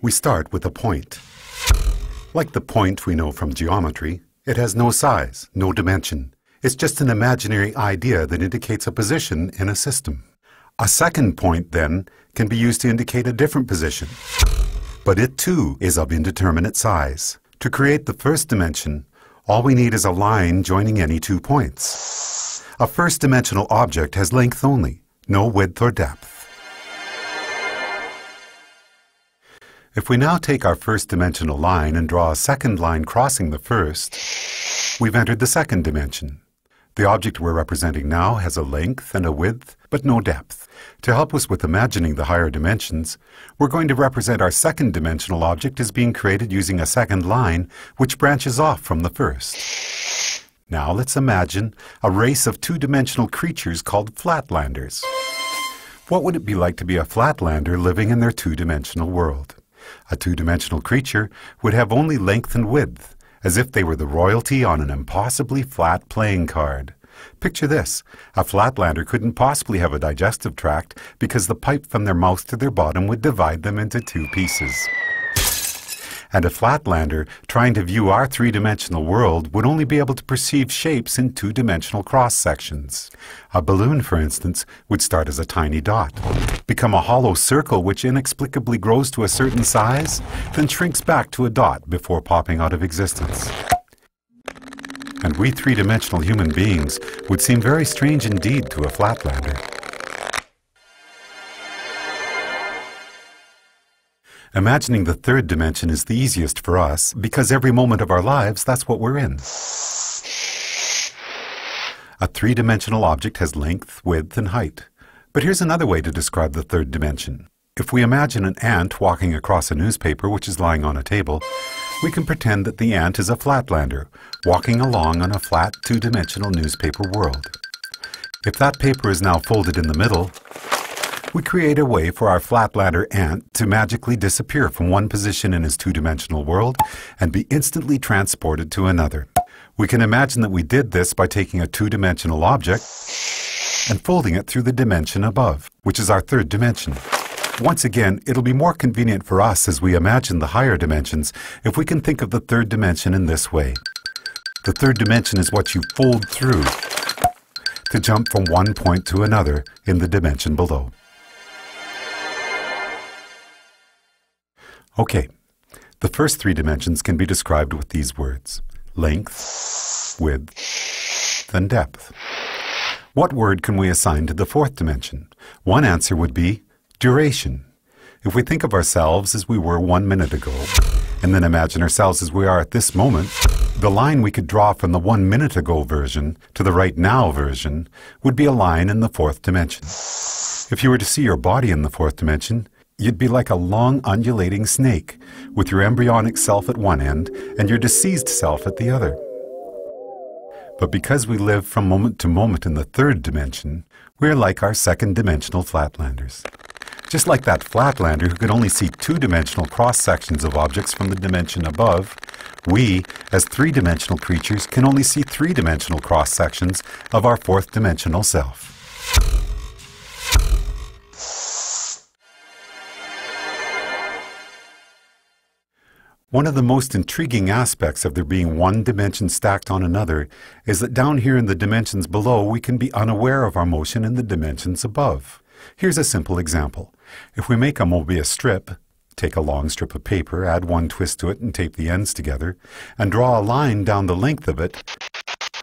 We start with a point. Like the point we know from geometry, it has no size, no dimension. It's just an imaginary idea that indicates a position in a system. A second point, then, can be used to indicate a different position. But it, too, is of indeterminate size. To create the first dimension, all we need is a line joining any 2 points. A first-dimensional object has length only, no width or depth. If we now take our first-dimensional line and draw a second line crossing the first, we've entered the second dimension. The object we're representing now has a length and a width, but no depth. To help us with imagining the higher dimensions, we're going to represent our second-dimensional object as being created using a second line, which branches off from the first. Now let's imagine a race of two-dimensional creatures called flatlanders. What would it be like to be a flatlander living in their two-dimensional world? A two-dimensional creature would have only length and width, as if they were the royalty on an impossibly flat playing card. Picture this. A flatlander couldn't possibly have a digestive tract because the pipe from their mouth to their bottom would divide them into 2 pieces. And a flatlander trying to view our three-dimensional world would only be able to perceive shapes in two-dimensional cross-sections. A balloon, for instance, would start as a tiny dot, become a hollow circle which inexplicably grows to a certain size, then shrinks back to a dot before popping out of existence. And we three-dimensional human beings would seem very strange indeed to a flatlander. Imagining the third dimension is the easiest for us because every moment of our lives, that's what we're in. A three-dimensional object has length, width, and height. But here's another way to describe the third dimension. If we imagine an ant walking across a newspaper which is lying on a table, we can pretend that the ant is a flatlander, walking along on a flat two-dimensional newspaper world. If that paper is now folded in the middle, we create a way for our flatlander ant to magically disappear from one position in his two-dimensional world and be instantly transported to another. We can imagine that we did this by taking a two-dimensional object and folding it through the dimension above, which is our third dimension. Once again, it'll be more convenient for us as we imagine the higher dimensions if we can think of the third dimension in this way. The third dimension is what you fold through to jump from one point to another in the dimension below. Okay, the first 3 dimensions can be described with these words: length, width, and depth. What word can we assign to the fourth dimension? One answer would be duration. If we think of ourselves as we were 1 minute ago, and then imagine ourselves as we are at this moment, the line we could draw from the 1 minute ago version to the right now version would be a line in the fourth dimension. If you were to see your body in the fourth dimension, you'd be like a long undulating snake, with your embryonic self at one end and your deceased self at the other. But because we live from moment to moment in the third dimension, we're like our second-dimensional flatlanders. Just like that flatlander who could only see two-dimensional cross-sections of objects from the dimension above, we, as three-dimensional creatures, can only see three-dimensional cross-sections of our fourth-dimensional self. One of the most intriguing aspects of there being one dimension stacked on another is that down here in the dimensions below we can be unaware of our motion in the dimensions above. Here's a simple example. If we make a Mobius strip, take a long strip of paper, add one twist to it and tape the ends together, and draw a line down the length of it,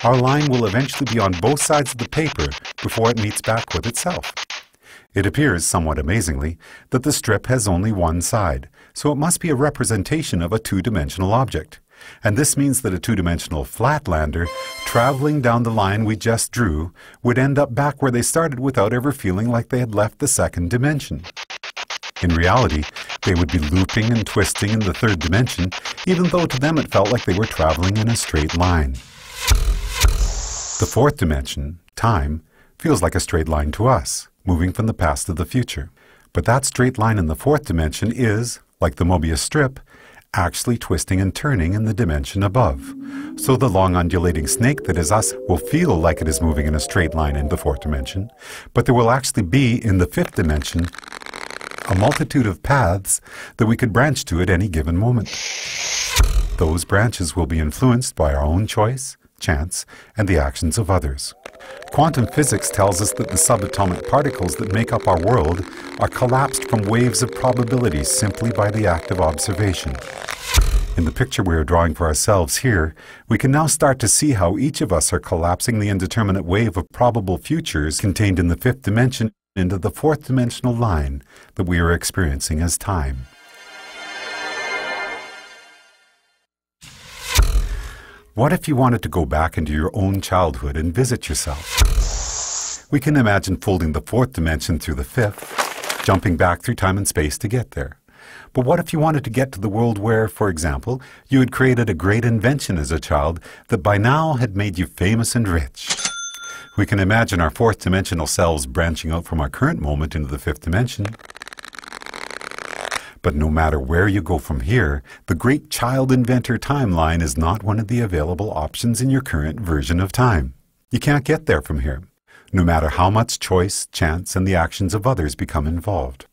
our line will eventually be on both sides of the paper before it meets back with itself. It appears, somewhat amazingly, that the strip has only one side, so it must be a representation of a two-dimensional object. And this means that a two-dimensional flatlander, traveling down the line we just drew, would end up back where they started without ever feeling like they had left the second dimension. In reality, they would be looping and twisting in the third dimension, even though to them it felt like they were traveling in a straight line. The fourth dimension, time, feels like a straight line to us, moving from the past to the future. But that straight line in the fourth dimension is, like the Mobius strip, actually twisting and turning in the dimension above. So the long undulating snake that is us will feel like it is moving in a straight line in the fourth dimension, but there will actually be, in the fifth dimension, a multitude of paths that we could branch to at any given moment. Those branches will be influenced by our own choice, chance, and the actions of others. Quantum physics tells us that the subatomic particles that make up our world are collapsed from waves of probability simply by the act of observation. In the picture we are drawing for ourselves here, we can now start to see how each of us are collapsing the indeterminate wave of probable futures contained in the fifth dimension into the fourth dimensional line that we are experiencing as time. What if you wanted to go back into your own childhood and visit yourself? We can imagine folding the fourth dimension through the fifth, jumping back through time and space to get there. But what if you wanted to get to the world where, for example, you had created a great invention as a child that by now had made you famous and rich? We can imagine our fourth dimensional selves branching out from our current moment into the fifth dimension. But no matter where you go from here, the great child inventor timeline is not one of the available options in your current version of time. You can't get there from here, no matter how much choice, chance, and the actions of others become involved.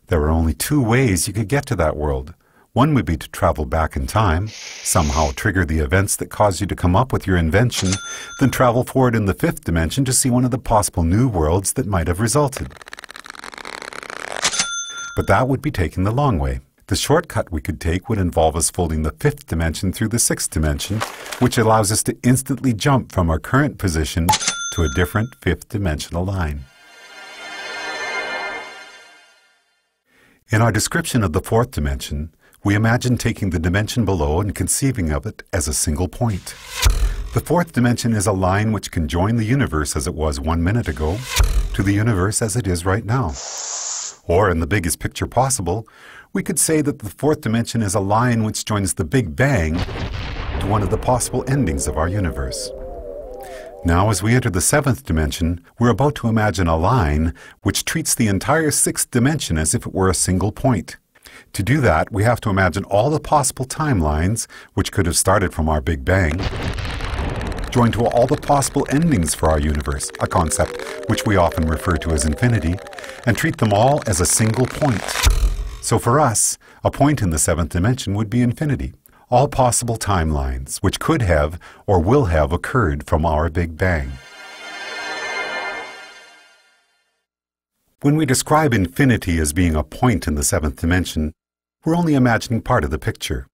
There are only two ways you could get to that world. One would be to travel back in time, somehow trigger the events that caused you to come up with your invention, then travel forward in the fifth dimension to see one of the possible new worlds that might have resulted. But that would be taking the long way. The shortcut we could take would involve us folding the fifth dimension through the sixth dimension, which allows us to instantly jump from our current position to a different fifth dimensional line. In our description of the fourth dimension, we imagine taking the dimension below and conceiving of it as a single point. The fourth dimension is a line which can join the universe as it was 1 minute ago to the universe as it is right now. Or, in the biggest picture possible, we could say that the fourth dimension is a line which joins the Big Bang to one of the possible endings of our universe. Now, as we enter the seventh dimension, we're about to imagine a line which treats the entire sixth dimension as if it were a single point. To do that, we have to imagine all the possible timelines, which could have started from our Big Bang, joined to all the possible endings for our universe, a concept which we often refer to as infinity, and treat them all as a single point. So for us, a point in the seventh dimension would be infinity, all possible timelines which could have or will have occurred from our Big Bang. When we describe infinity as being a point in the seventh dimension, we're only imagining part of the picture.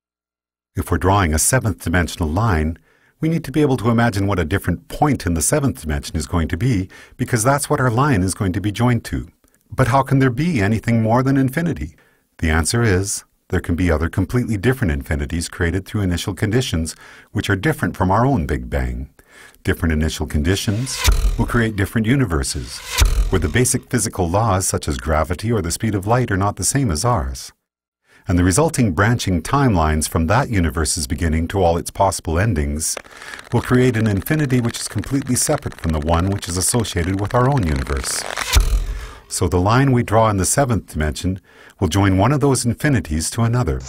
If we're drawing a seventh dimensional line, we need to be able to imagine what a different point in the seventh dimension is going to be, because that's what our line is going to be joined to. But how can there be anything more than infinity? The answer is, there can be other completely different infinities created through initial conditions, which are different from our own Big Bang. Different initial conditions will create different universes, where the basic physical laws such as gravity or the speed of light are not the same as ours. And the resulting branching timelines from that universe's beginning to all its possible endings will create an infinity which is completely separate from the one which is associated with our own universe. So the line we draw in the seventh dimension will join one of those infinities to another.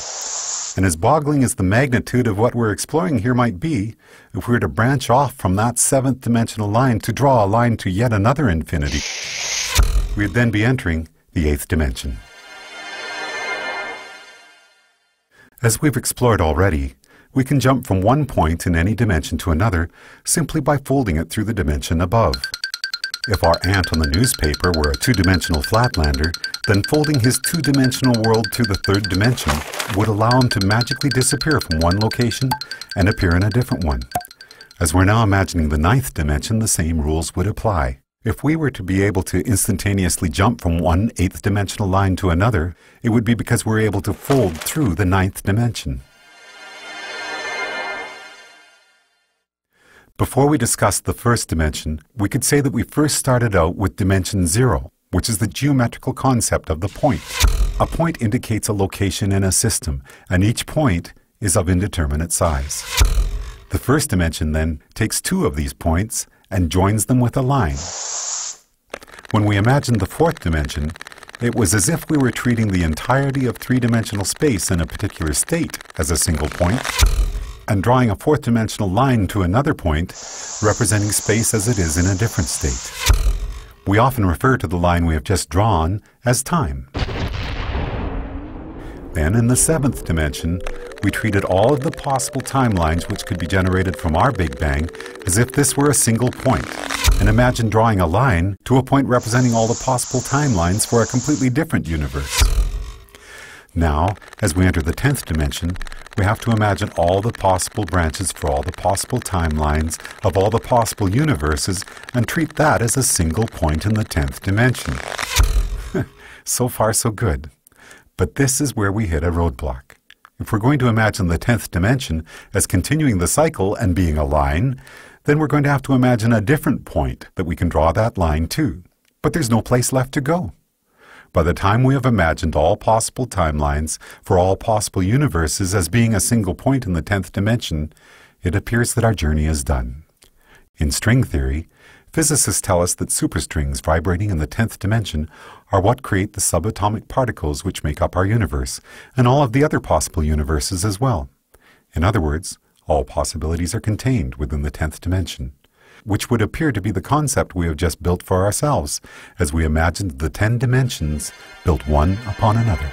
And as boggling as the magnitude of what we're exploring here might be, if we were to branch off from that seventh dimensional line to draw a line to yet another infinity, we'd then be entering the eighth dimension. As we've explored already, we can jump from one point in any dimension to another simply by folding it through the dimension above. If our ant on the newspaper were a two-dimensional flatlander, then folding his two-dimensional world through the third dimension would allow him to magically disappear from one location and appear in a different one. As we're now imagining the ninth dimension, the same rules would apply. If we were to be able to instantaneously jump from one eighth dimensional line to another, it would be because we're able to fold through the ninth dimension. Before we discuss the first dimension, we could say that we first started out with dimension 0, which is the geometrical concept of the point. A point indicates a location in a system, and each point is of indeterminate size. The first dimension then takes two of these points and joins them with a line. When we imagined the fourth dimension, it was as if we were treating the entirety of three-dimensional space in a particular state as a single point, and drawing a fourth-dimensional line to another point, representing space as it is in a different state. We often refer to the line we have just drawn as time. Then, in the 7th dimension, we treated all of the possible timelines which could be generated from our Big Bang as if this were a single point, and imagined drawing a line to a point representing all the possible timelines for a completely different universe. Now, as we enter the 10th dimension, we have to imagine all the possible branches for all the possible timelines of all the possible universes and treat that as a single point in the 10th dimension. So far, so good. But this is where we hit a roadblock. If we're going to imagine the 10th dimension as continuing the cycle and being a line, then we're going to have to imagine a different point that we can draw that line to. But there's no place left to go. By the time we have imagined all possible timelines for all possible universes as being a single point in the 10th dimension, it appears that our journey is done. In string theory, physicists tell us that superstrings vibrating in the 10th dimension are what create the subatomic particles which make up our universe, and all of the other possible universes as well. In other words, all possibilities are contained within the 10th dimension, which would appear to be the concept we have just built for ourselves, as we imagined the 10 dimensions built one upon another.